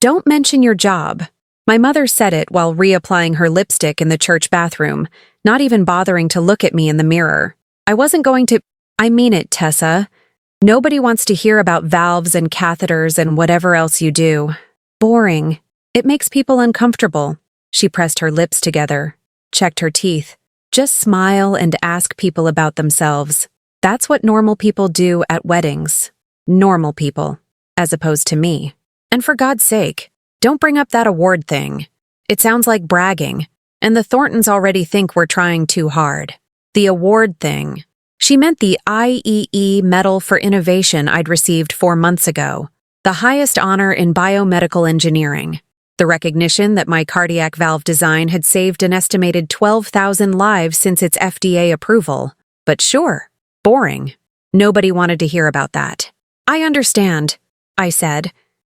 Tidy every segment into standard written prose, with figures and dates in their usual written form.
Don't mention your job. My mother said it while reapplying her lipstick in the church bathroom, not even bothering to look at me in the mirror. I wasn't going to— I mean it, Tessa. Nobody wants to hear about valves and catheters and whatever else you do. Boring. It makes people uncomfortable. She pressed her lips together, checked her teeth. Just smile and ask people about themselves. That's what normal people do at weddings. Normal people, as opposed to me. And for God's sake, don't bring up that award thing. It sounds like bragging, and the Thorntons already think we're trying too hard. The award thing. She meant the IEE Medal for Innovation I'd received 4 months ago, the highest honor in biomedical engineering. The recognition that my cardiac valve design had saved an estimated 12,000 lives since its FDA approval. But sure, boring. Nobody wanted to hear about that. I understand, I said,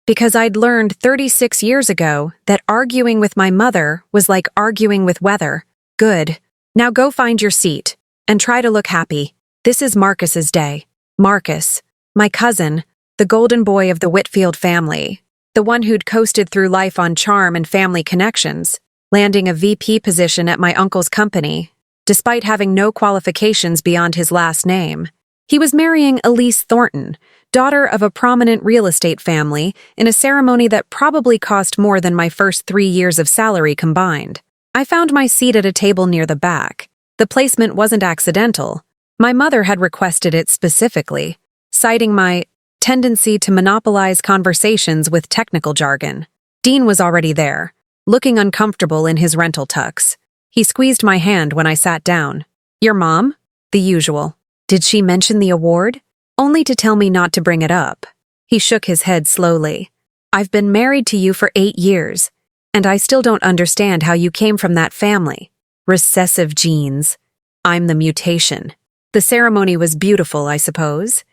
because I'd learned 36 years ago that arguing with my mother was like arguing with weather. Good. Now go find your seat. And try to look happy. This is Marcus's day. Marcus, my cousin, the golden boy of the Whitfield family, the one who'd coasted through life on charm and family connections, landing a VP position at my uncle's company, despite having no qualifications beyond his last name. He was marrying Elise Thornton, daughter of a prominent real estate family, in a ceremony that probably cost more than my first 3 years of salary combined. I found my seat at a table near the back. The placement wasn't accidental. My mother had requested it specifically, citing my tendency to monopolize conversations with technical jargon. Dean was already there, looking uncomfortable in his rental tux. He squeezed my hand when I sat down. Your mom? The usual. Did she mention the award? Only to tell me not to bring it up. He shook his head slowly. I've been married to you for 8 years, and I still don't understand how you came from that family. Recessive genes. I'm the mutation. The ceremony was beautiful, I suppose.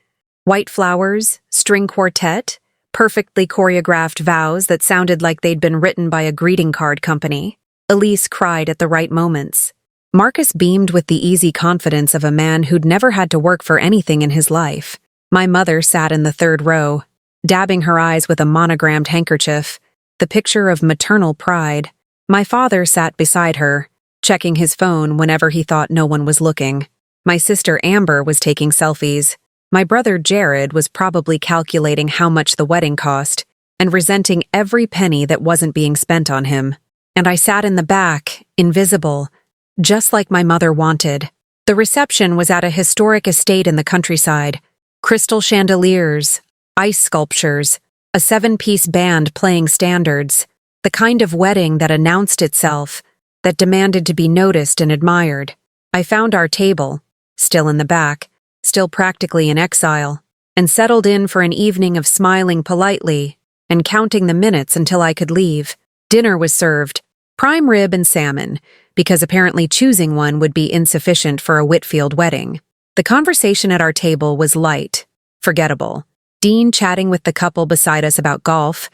White flowers, string quartet, perfectly choreographed vows that sounded like they'd been written by a greeting card company. Elise cried at the right moments. Marcus beamed with the easy confidence of a man who'd never had to work for anything in his life. My mother sat in the third row, dabbing her eyes with a monogrammed handkerchief, the picture of maternal pride. My father sat beside her, checking his phone whenever he thought no one was looking. My sister Amber was taking selfies. My brother Jared was probably calculating how much the wedding cost and resenting every penny that wasn't being spent on him. And I sat in the back, invisible, just like my mother wanted. The reception was at a historic estate in the countryside. Crystal chandeliers, ice sculptures, a 7-piece band playing standards, the kind of wedding that announced itself, that demanded to be noticed and admired. I found our table, still in the back, still practically in exile, and settled in for an evening of smiling politely and counting the minutes until I could leave. Dinner was served, prime rib and salmon, because apparently choosing one would be insufficient for a Whitfield wedding. The conversation at our table was light, forgettable. Dean chatting with the couple beside us about golf,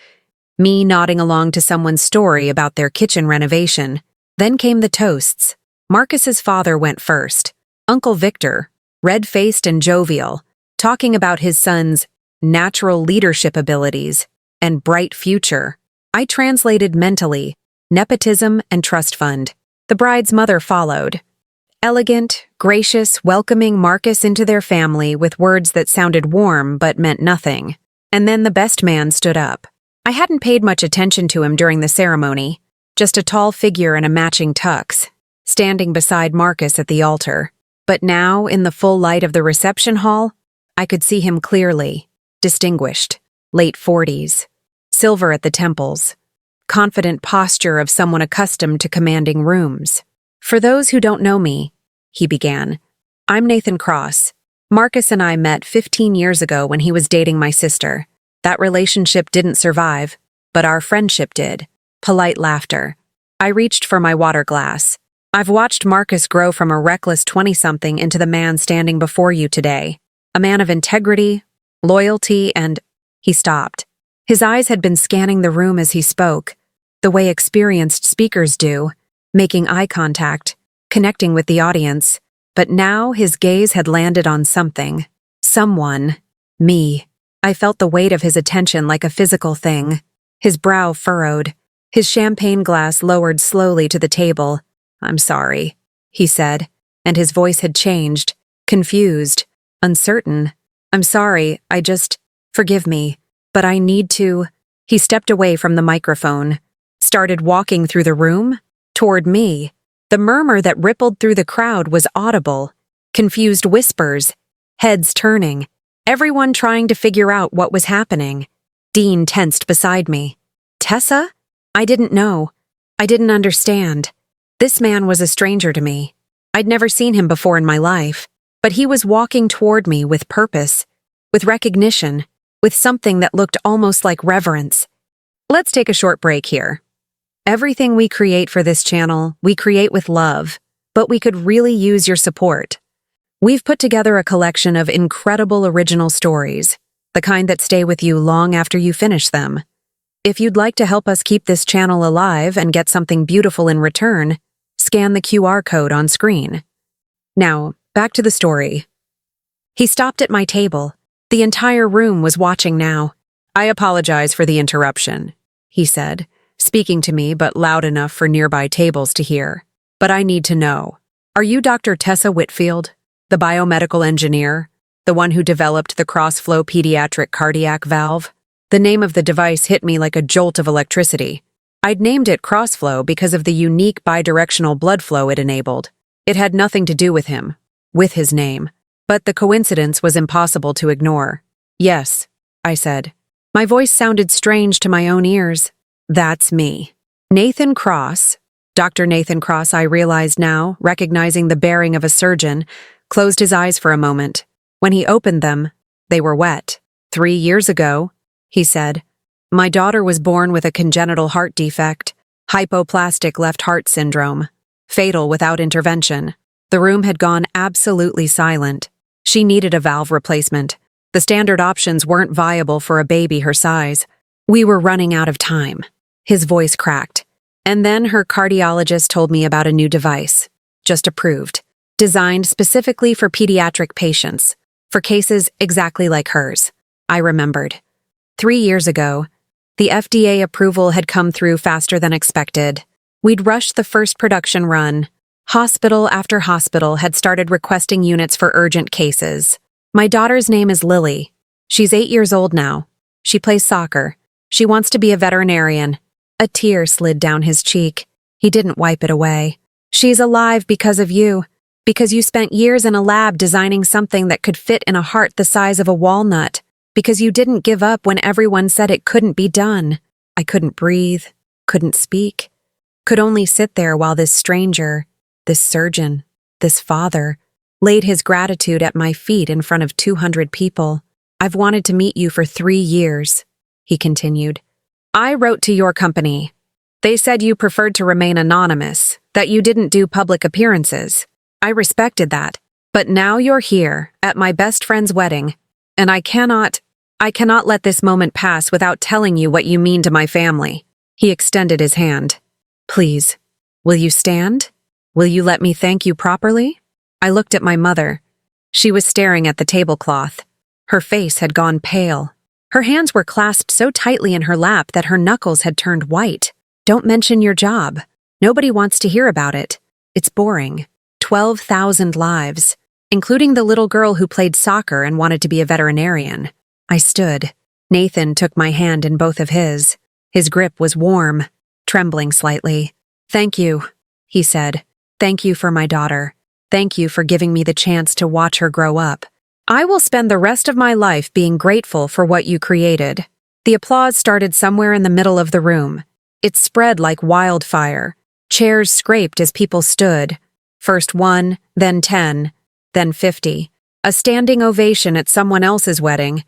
me nodding along to someone's story about their kitchen renovation. Then came the toasts. Marcus's father went first. Uncle Victor, red-faced and jovial, talking about his son's natural leadership abilities and bright future. I translated mentally, nepotism and trust fund. The bride's mother followed. Elegant, gracious, welcoming Marcus into their family with words that sounded warm but meant nothing. And then the best man stood up. I hadn't paid much attention to him during the ceremony, just a tall figure in a matching tux, standing beside Marcus at the altar. But now, in the full light of the reception hall, I could see him clearly, distinguished, late 40s, silver at the temples, confident posture of someone accustomed to commanding rooms. For those who don't know me, he began, I'm Nathan Cross. Marcus and I met 15 years ago when he was dating my sister. That relationship didn't survive, but our friendship did. Polite laughter. I reached for my water glass. I've watched Marcus grow from a reckless 20-something into the man standing before you today. A man of integrity, loyalty, and— He stopped. His eyes had been scanning the room as he spoke, the way experienced speakers do, making eye contact, connecting with the audience. But now his gaze had landed on something. Someone. Me. I felt the weight of his attention like a physical thing. His brow furrowed, his champagne glass lowered slowly to the table. "I'm sorry," he said, and his voice had changed, confused, uncertain. "I'm sorry, forgive me, but I need to." He stepped away from the microphone, started walking through the room, toward me. The murmur that rippled through the crowd was audible, confused whispers, heads turning, everyone trying to figure out what was happening. Dean tensed beside me. Tessa? I didn't know. I didn't understand. This man was a stranger to me. I'd never seen him before in my life, but he was walking toward me with purpose, with recognition, with something that looked almost like reverence. Let's take a short break here. Everything we create for this channel, we create with love, but we could really use your support. We've put together a collection of incredible original stories, the kind that stay with you long after you finish them. If you'd like to help us keep this channel alive and get something beautiful in return, scan the QR code on screen. Now, back to the story. He stopped at my table. The entire room was watching now. "I apologize for the interruption," he said, speaking to me but loud enough for nearby tables to hear. "But I need to know. Are you Dr. Tessa Whitfield, the biomedical engineer, the one who developed the cross-flow pediatric cardiac valve?" The name of the device hit me like a jolt of electricity. I'd named it cross-flow because of the unique bidirectional blood flow it enabled. It had nothing to do with him, with his name. But the coincidence was impossible to ignore. "Yes," I said. My voice sounded strange to my own ears. "That's me. Nathan Cross." Dr. Nathan Cross, I realized now, recognizing the bearing of a surgeon, closed his eyes for a moment. When he opened them, they were wet. 3 years ago, he said, my daughter was born with a congenital heart defect, hypoplastic left heart syndrome, fatal without intervention. The room had gone absolutely silent. She needed a valve replacement. The standard options weren't viable for a baby her size. We were running out of time. His voice cracked. And then her cardiologist told me about a new device, just approved, designed specifically for pediatric patients, for cases exactly like hers. I remembered. 3 years ago, the FDA approval had come through faster than expected. We'd rushed the first production run. Hospital after hospital had started requesting units for urgent cases. My daughter's name is Lily. She's 8 years old now. She plays soccer. She wants to be a veterinarian. A tear slid down his cheek. He didn't wipe it away. She's alive because of you. Because you spent years in a lab designing something that could fit in a heart the size of a walnut. Because you didn't give up when everyone said it couldn't be done. I couldn't breathe, couldn't speak, could only sit there while this stranger, this surgeon, this father, laid his gratitude at my feet in front of 200 people. "I've wanted to meet you for 3 years, he continued. "I wrote to your company. They said you preferred to remain anonymous, that you didn't do public appearances. I respected that. But now you're here, at my best friend's wedding, and I cannot let this moment pass without telling you what you mean to my family." He extended his hand. "Please, will you stand? Will you let me thank you properly?" I looked at my mother. She was staring at the tablecloth. Her face had gone pale. Her hands were clasped so tightly in her lap that her knuckles had turned white. "Don't mention your job. Nobody wants to hear about it. It's boring. 12,000 lives, including the little girl who played soccer and wanted to be a veterinarian." I stood. Nathan took my hand in both of his. His grip was warm, trembling slightly. "Thank you," he said. "Thank you for my daughter. Thank you for giving me the chance to watch her grow up. I will spend the rest of my life being grateful for what you created." The applause started somewhere in the middle of the room. It spread like wildfire. Chairs scraped as people stood. First 1, then 10, then 50. A standing ovation at someone else's wedding.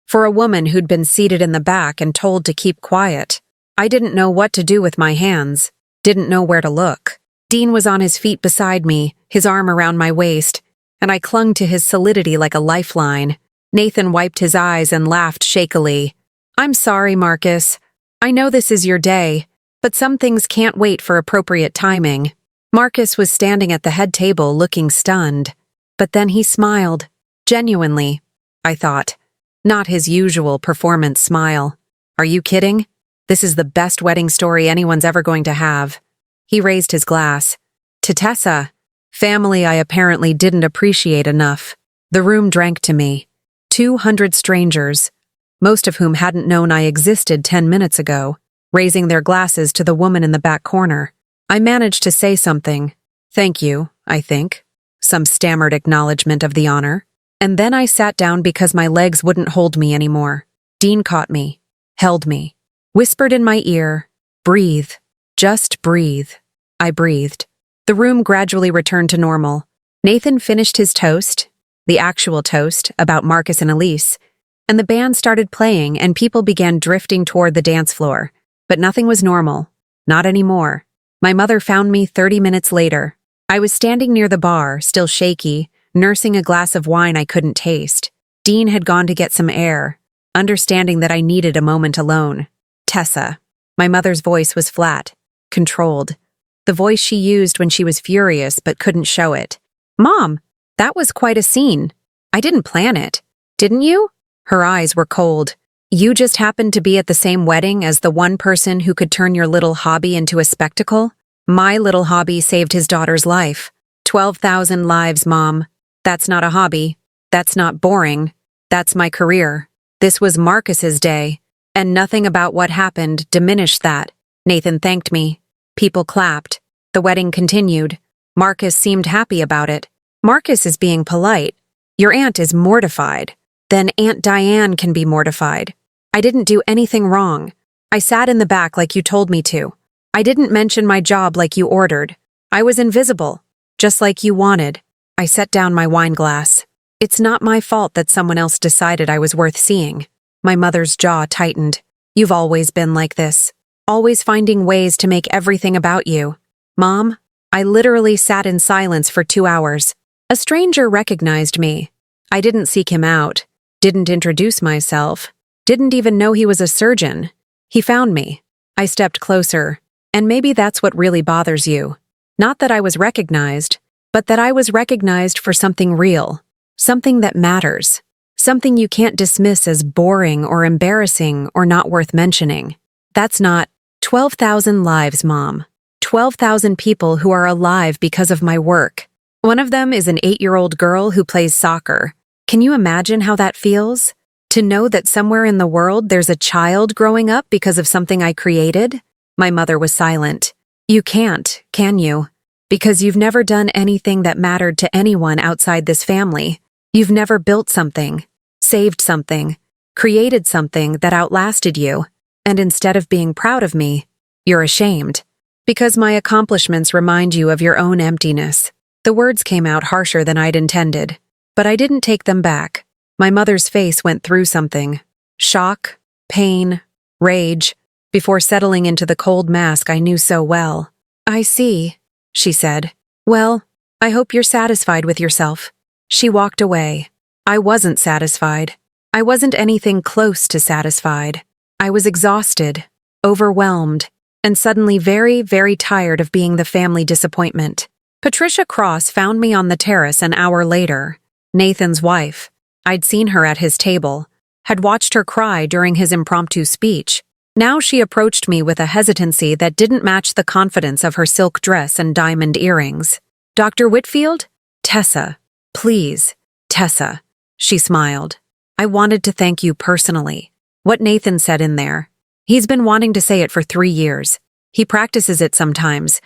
For a woman who'd been seated in the back and told to keep quiet. I didn't know what to do with my hands. Didn't know where to look. Dean was on his feet beside me, his arm around my waist, and I clung to his solidity like a lifeline. Nathan wiped his eyes and laughed shakily. "I'm sorry, Marcus. I know this is your day, but some things can't wait for appropriate timing." Marcus was standing at the head table looking stunned. But then he smiled. Genuinely, I thought. Not his usual performance smile. "Are you kidding?" This is the best wedding story anyone's ever going to have. He raised his glass. To Tessa, family I apparently didn't appreciate enough. The room drank to me. 200 strangers, most of whom hadn't known I existed 10 minutes ago, raising their glasses to the woman in the back corner. I managed to say something. Thank you, I think. Some stammered acknowledgement of the honor. And then I sat down because my legs wouldn't hold me anymore. Dean caught me, held me, whispered in my ear, breathe, just breathe. I breathed. The room gradually returned to normal. Nathan finished his toast, the actual toast, about Marcus and Elise, and the band started playing and people began drifting toward the dance floor. But nothing was normal. Not anymore. My mother found me 30 minutes later. I was standing near the bar, still shaky, nursing a glass of wine I couldn't taste. Dean had gone to get some air, understanding that I needed a moment alone. Tessa. My mother's voice was flat, controlled. The voice she used when she was furious but couldn't show it. Mom, that was quite a scene. I didn't plan it. Didn't you? Her eyes were cold. You just happened to be at the same wedding as the one person who could turn your little hobby into a spectacle? My little hobby saved his daughter's life. 12,000 lives, Mom. That's not a hobby. That's not boring. That's my career. This was Marcus's day, and nothing about what happened diminished that. Nathan thanked me. People clapped. The wedding continued. Marcus seemed happy about it. Marcus is being polite. Your aunt is mortified. Then Aunt Diane can be mortified. I didn't do anything wrong. I sat in the back like you told me to. I didn't mention my job like you ordered. I was invisible, just like you wanted. I set down my wine glass. It's not my fault that someone else decided I was worth seeing. My mother's jaw tightened. You've always been like this. Always finding ways to make everything about you. Mom, I literally sat in silence for 2 hours. A stranger recognized me. I didn't seek him out. Didn't introduce myself. Didn't even know he was a surgeon. He found me. I stepped closer. And maybe that's what really bothers you. Not that I was recognized, but that I was recognized for something real. Something that matters. Something you can't dismiss as boring or embarrassing or not worth mentioning. That's not 12,000 lives, Mom. 12,000 people who are alive because of my work. One of them is an 8-year-old girl who plays soccer. Can you imagine how that feels? To know that somewhere in the world there's a child growing up because of something I created? My mother was silent. You can't, can you? Because you've never done anything that mattered to anyone outside this family. You've never built something, saved something, created something that outlasted you. And instead of being proud of me, you're ashamed. Because my accomplishments remind you of your own emptiness. The words came out harsher than I'd intended. But I didn't take them back. My mother's face went through something. Shock, pain, rage, before settling into the cold mask I knew so well. I see, she said. Well, I hope you're satisfied with yourself. She walked away. I wasn't satisfied. I wasn't anything close to satisfied. I was exhausted, overwhelmed, and suddenly very, very tired of being the family disappointment. Patricia Cross found me on the terrace an hour later. Nathan's wife. I'd seen her at his table, had watched her cry during his impromptu speech. Now she approached me with a hesitancy that didn't match the confidence of her silk dress and diamond earrings. Dr. Whitfield? Tessa. Please, Tessa. She smiled. I wanted to thank you personally. What Nathan said in there. He's been wanting to say it for 3 years. He practices it sometimes.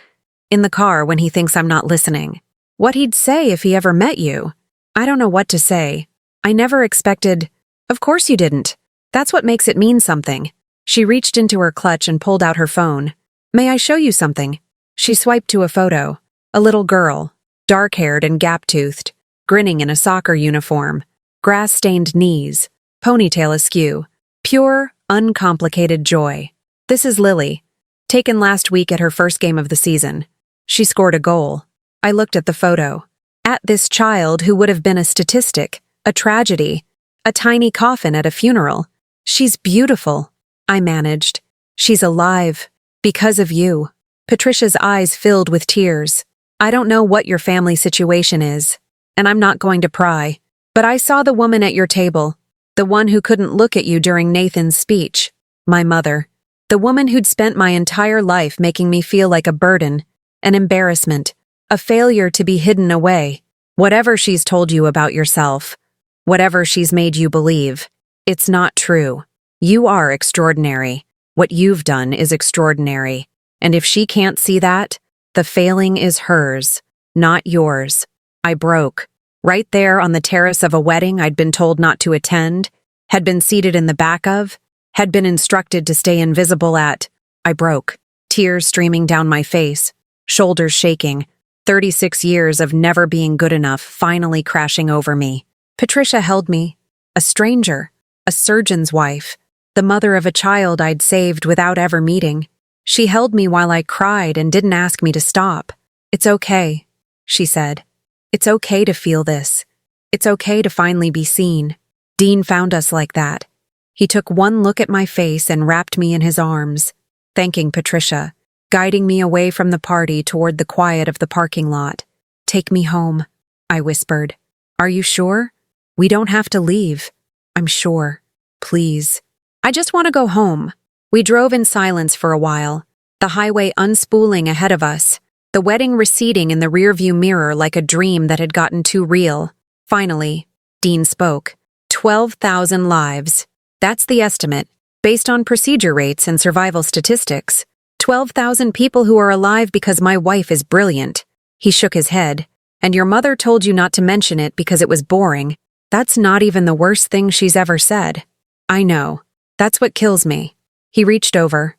In the car when he thinks I'm not listening. What he'd say if he ever met you. I don't know what to say. I never expected... Of course you didn't. That's what makes it mean something. She reached into her clutch and pulled out her phone. May I show you something? She swiped to a photo. A little girl, dark-haired and gap-toothed, grinning in a soccer uniform, grass-stained knees, ponytail askew, pure, uncomplicated joy. This is Lily, taken last week at her first game of the season. She scored a goal. I looked at the photo. At this child who would have been a statistic, a tragedy, a tiny coffin at a funeral. She's beautiful. I managed. She's alive. Because of you. Patricia's eyes filled with tears. I don't know what your family situation is, and I'm not going to pry, but I saw the woman at your table, the one who couldn't look at you during Nathan's speech. My mother. The woman who'd spent my entire life making me feel like a burden, an embarrassment, a failure to be hidden away. Whatever she's told you about yourself, whatever she's made you believe, it's not true. You are extraordinary. What you've done is extraordinary. And if she can't see that, the failing is hers, not yours. I broke. Right there on the terrace of a wedding I'd been told not to attend, had been seated in the back of, had been instructed to stay invisible at. I broke. Tears streaming down my face, shoulders shaking, 36 years of never being good enough finally crashing over me. Patricia held me, a stranger, a surgeon's wife, the mother of a child I'd saved without ever meeting. She held me while I cried and didn't ask me to stop. "It's okay," she said. "It's okay to feel this. It's okay to finally be seen." Dean found us like that. He took one look at my face and wrapped me in his arms, thanking Patricia, guiding me away from the party toward the quiet of the parking lot. "Take me home," I whispered. "Are you sure? We don't have to leave." "I'm sure. Please. I just want to go home." We drove in silence for a while, the highway unspooling ahead of us, the wedding receding in the rearview mirror like a dream that had gotten too real. Finally, Dean spoke. 12,000 lives. That's the estimate, based on procedure rates and survival statistics. 12,000 people who are alive because my wife is brilliant. He shook his head. "And your mother told you not to mention it because it was boring. That's not even the worst thing she's ever said." "I know. That's what kills me." He reached over,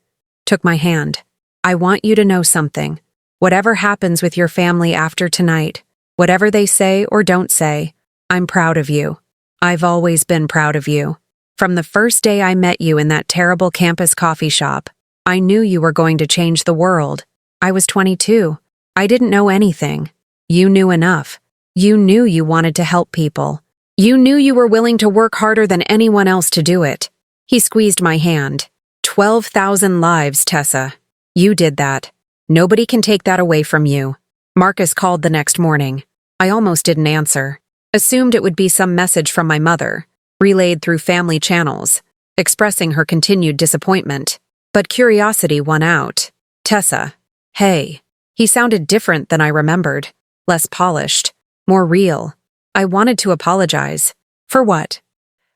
took my hand. "I want you to know something. Whatever happens with your family after tonight, whatever they say or don't say, I'm proud of you. I've always been proud of you. From the first day I met you in that terrible campus coffee shop, I knew you were going to change the world. I was 22. I didn't know anything. You knew enough. You knew you wanted to help people. You knew you were willing to work harder than anyone else to do it." He squeezed my hand. 12,000 lives, Tessa. You did that. Nobody can take that away from you. Marcus called the next morning. I almost didn't answer. Assumed it would be some message from my mother, relayed through family channels, expressing her continued disappointment. But curiosity won out. "Tessa. Hey." He sounded different than I remembered. Less polished. More real. I wanted to apologize. For what?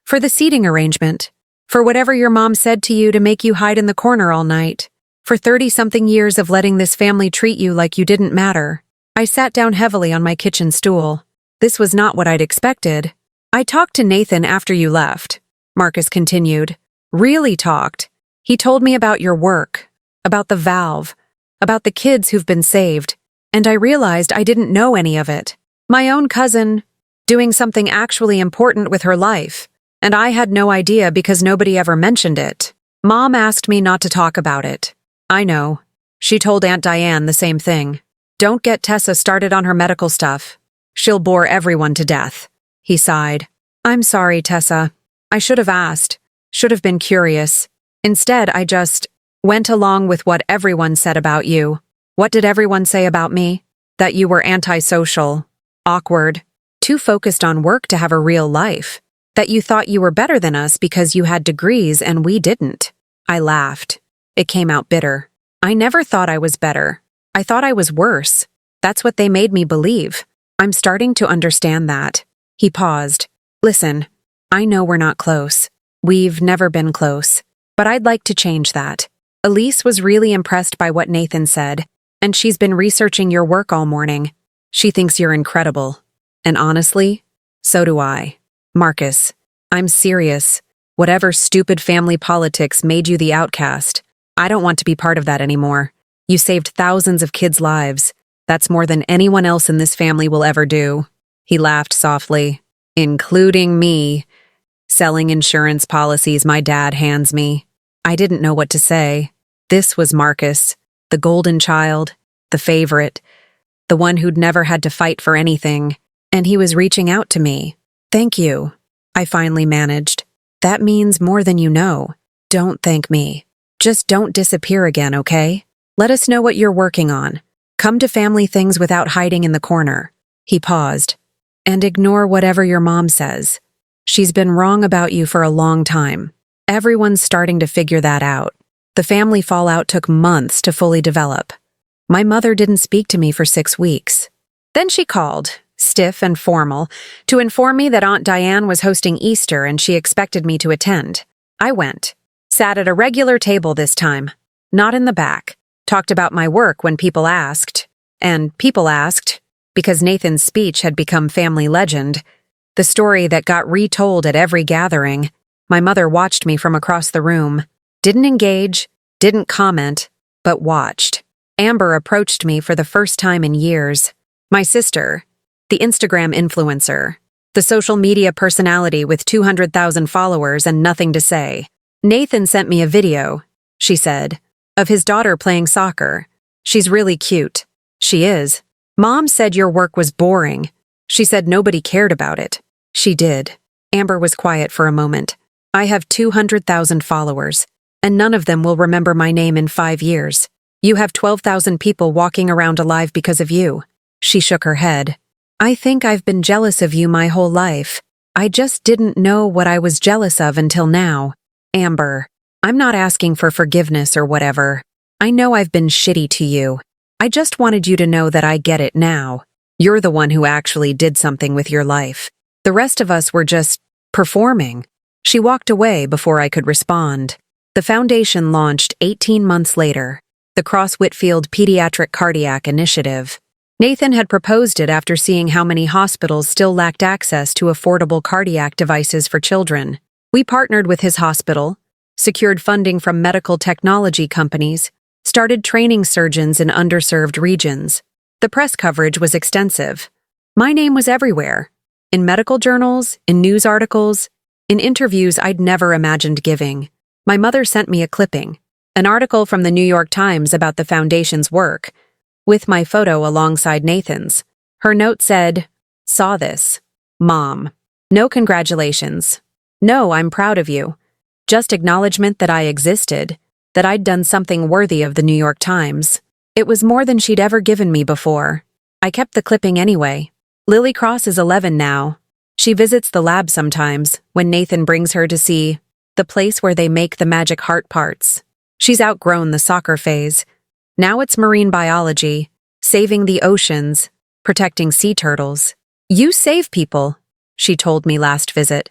For the seating arrangement. For whatever your mom said to you to make you hide in the corner all night. For 30-something years of letting this family treat you like you didn't matter. I sat down heavily on my kitchen stool. This was not what I'd expected. "I talked to Nathan after you left," Marcus continued. "Really talked. He told me about your work, about the valve, about the kids who've been saved, and I realized I didn't know any of it. My own cousin, doing something actually important with her life, and I had no idea because nobody ever mentioned it. Mom asked me not to talk about it. I know. She told Aunt Diane the same thing. Don't get Tessa started on her medical stuff. She'll bore everyone to death." He sighed. "I'm sorry, Tessa. I should have asked. Should have been curious. Instead, I just went along with what everyone said about you." "What did everyone say about me?" "That you were antisocial, awkward, too focused on work to have a real life. That you thought you were better than us because you had degrees and we didn't." I laughed. It came out bitter. "I never thought I was better. I thought I was worse. That's what they made me believe. I'm starting to understand that." He paused. "Listen, I know we're not close. We've never been close. But I'd like to change that. Elise was really impressed by what Nathan said, and she's been researching your work all morning. She thinks you're incredible. And honestly, so do I. Marcus, I'm serious. Whatever stupid family politics made you the outcast, I don't want to be part of that anymore. You saved thousands of kids' lives. That's more than anyone else in this family will ever do." He laughed softly. "Including me. Selling insurance policies my dad hands me." I didn't know what to say. This was Marcus, the golden child, the favorite, the one who'd never had to fight for anything, and he was reaching out to me. "Thank you," I finally managed. "That means more than you know. Don't thank me. Just don't disappear again, okay? Let us know what you're working on. Come to family things without hiding in the corner." He paused. "And ignore whatever your mom says. She's been wrong about you for a long time. Everyone's starting to figure that out. The family fallout took months to fully develop. My mother didn't speak to me for 6 weeks. Then she called, stiff and formal, to inform me that Aunt Diane was hosting Easter and she expected me to attend. I went. Sat at a regular table this time, not in the back. Talked about my work when people asked. And people asked, because Nathan's speech had become family legend, the story that got retold at every gathering. My mother watched me from across the room. Didn't engage, didn't comment, but watched. Amber approached me for the first time in years. My sister, the Instagram influencer, the social media personality with 200,000 followers and nothing to say. Nathan sent me a video, she said, of his daughter playing soccer. She's really cute. She is. Mom said your work was boring. She said nobody cared about it. She did. Amber was quiet for a moment. I have 200,000 followers, and none of them will remember my name in 5 years. You have 12,000 people walking around alive because of you. She shook her head. I think I've been jealous of you my whole life. I just didn't know what I was jealous of until now. Amber, I'm not asking for forgiveness or whatever. I know I've been shitty to you. I just wanted you to know that I get it now. You're the one who actually did something with your life. The rest of us were just performing. She walked away before I could respond. The foundation launched 18 months later, the Cross-Whitfield Pediatric Cardiac Initiative. Nathan had proposed it after seeing how many hospitals still lacked access to affordable cardiac devices for children. We partnered with his hospital, secured funding from medical technology companies, started training surgeons in underserved regions. The press coverage was extensive. My name was everywhere. In medical journals, in news articles, in interviews I'd never imagined giving. My mother sent me a clipping, an article from the New York Times about the foundation's work, with my photo alongside Nathan's. Her note said, "Saw this. Mom. No congratulations. No, I'm proud of you. Just acknowledgement that I existed, that I'd done something worthy of the New York Times." It was more than she'd ever given me before. I kept the clipping anyway. Lily Cross is 11 now. She visits the lab sometimes when Nathan brings her to see the place where they make the magic heart parts. She's outgrown the soccer phase. Now it's marine biology, saving the oceans, protecting sea turtles. You save people, she told me last visit.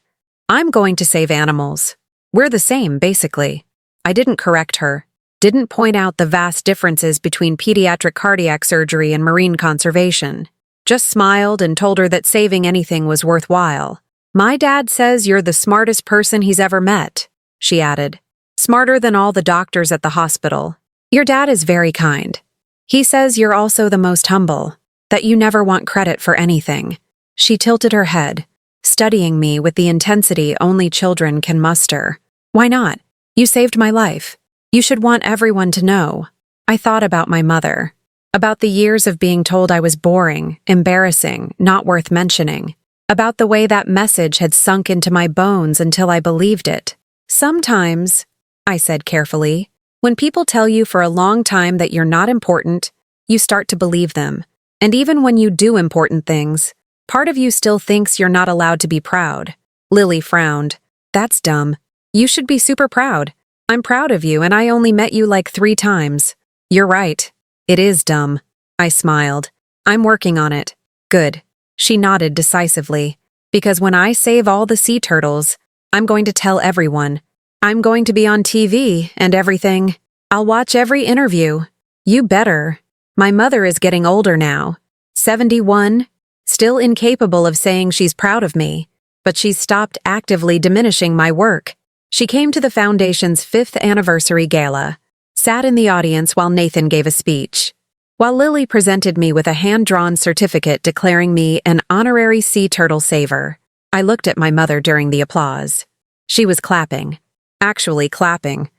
I'm going to save animals. We're the same, basically. I didn't correct her, didn't point out the vast differences between pediatric cardiac surgery and marine conservation. Just smiled and told her that saving anything was worthwhile. My dad says you're the smartest person he's ever met, she added. Smarter than all the doctors at the hospital. Your dad is very kind. He says you're also the most humble, that you never want credit for anything. She tilted her head, studying me with the intensity only children can muster. Why not? You saved my life. You should want everyone to know. I thought about my mother, about the years of being told I was boring, embarrassing, not worth mentioning, about the way that message had sunk into my bones until I believed it. Sometimes, I said carefully, when people tell you for a long time that you're not important, you start to believe them. And even when you do important things, part of you still thinks you're not allowed to be proud. Lily frowned. That's dumb. You should be super proud. I'm proud of you and I only met you like 3 times. You're right. It is dumb. I smiled. I'm working on it. Good. She nodded decisively. Because when I save all the sea turtles, I'm going to tell everyone. I'm going to be on TV and everything. I'll watch every interview. You better. My mother is getting older now. 71. Still incapable of saying she's proud of me. But she's stopped actively diminishing my work. She came to the Foundation's 5th anniversary gala, sat in the audience while Nathan gave a speech, while Lily presented me with a hand-drawn certificate declaring me an honorary sea turtle saver. I looked at my mother during the applause. She was clapping. Actually clapping.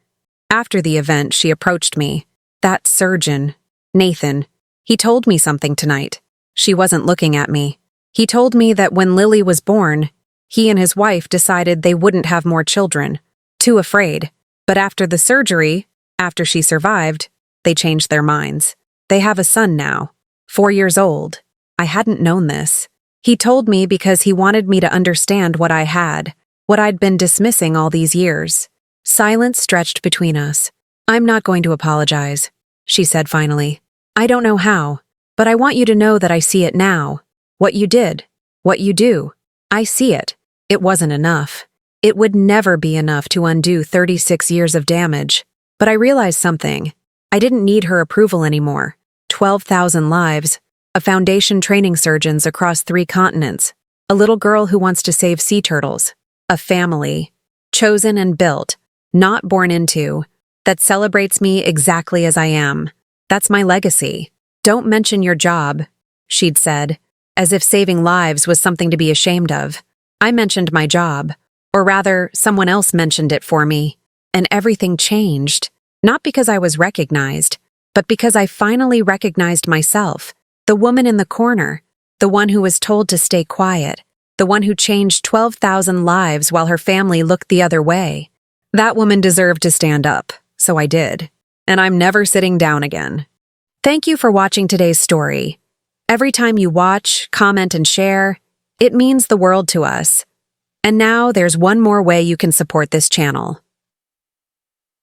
After the event, she approached me. That surgeon, Nathan, he told me something tonight. She wasn't looking at me. He told me that when Lily was born, he and his wife decided they wouldn't have more children. Too afraid. But after the surgery, after she survived, they changed their minds. They have a son now, 4 years old. I hadn't known this. He told me because he wanted me to understand what I had, what I'd been dismissing all these years. Silence stretched between us. I'm not going to apologize, she said finally. I don't know how, but I want you to know that I see it now. What you did, what you do, I see it. It wasn't enough. It would never be enough to undo 36 years of damage. But I realized something. I didn't need her approval anymore. 12,000 lives, a foundation training surgeons across 3 continents, a little girl who wants to save sea turtles, a family, chosen and built, not born into, that celebrates me exactly as I am. That's my legacy. Don't mention your job, she'd said, as if saving lives was something to be ashamed of. I mentioned my job, or rather, someone else mentioned it for me, and everything changed, not because I was recognized, but because I finally recognized myself, the woman in the corner, the one who was told to stay quiet, the one who changed 12,000 lives while her family looked the other way. That woman deserved to stand up, so I did, and I'm never sitting down again. Thank you for watching today's story. Every time you watch, comment, and share, it means the world to us. And now there's one more way you can support this channel.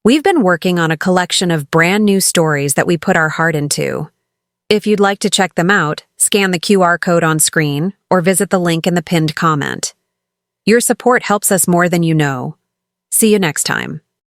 We've been working on a collection of brand new stories that we put our heart into. If you'd like to check them out, scan the QR code on screen or visit the link in the pinned comment. Your support helps us more than you know. See you next time.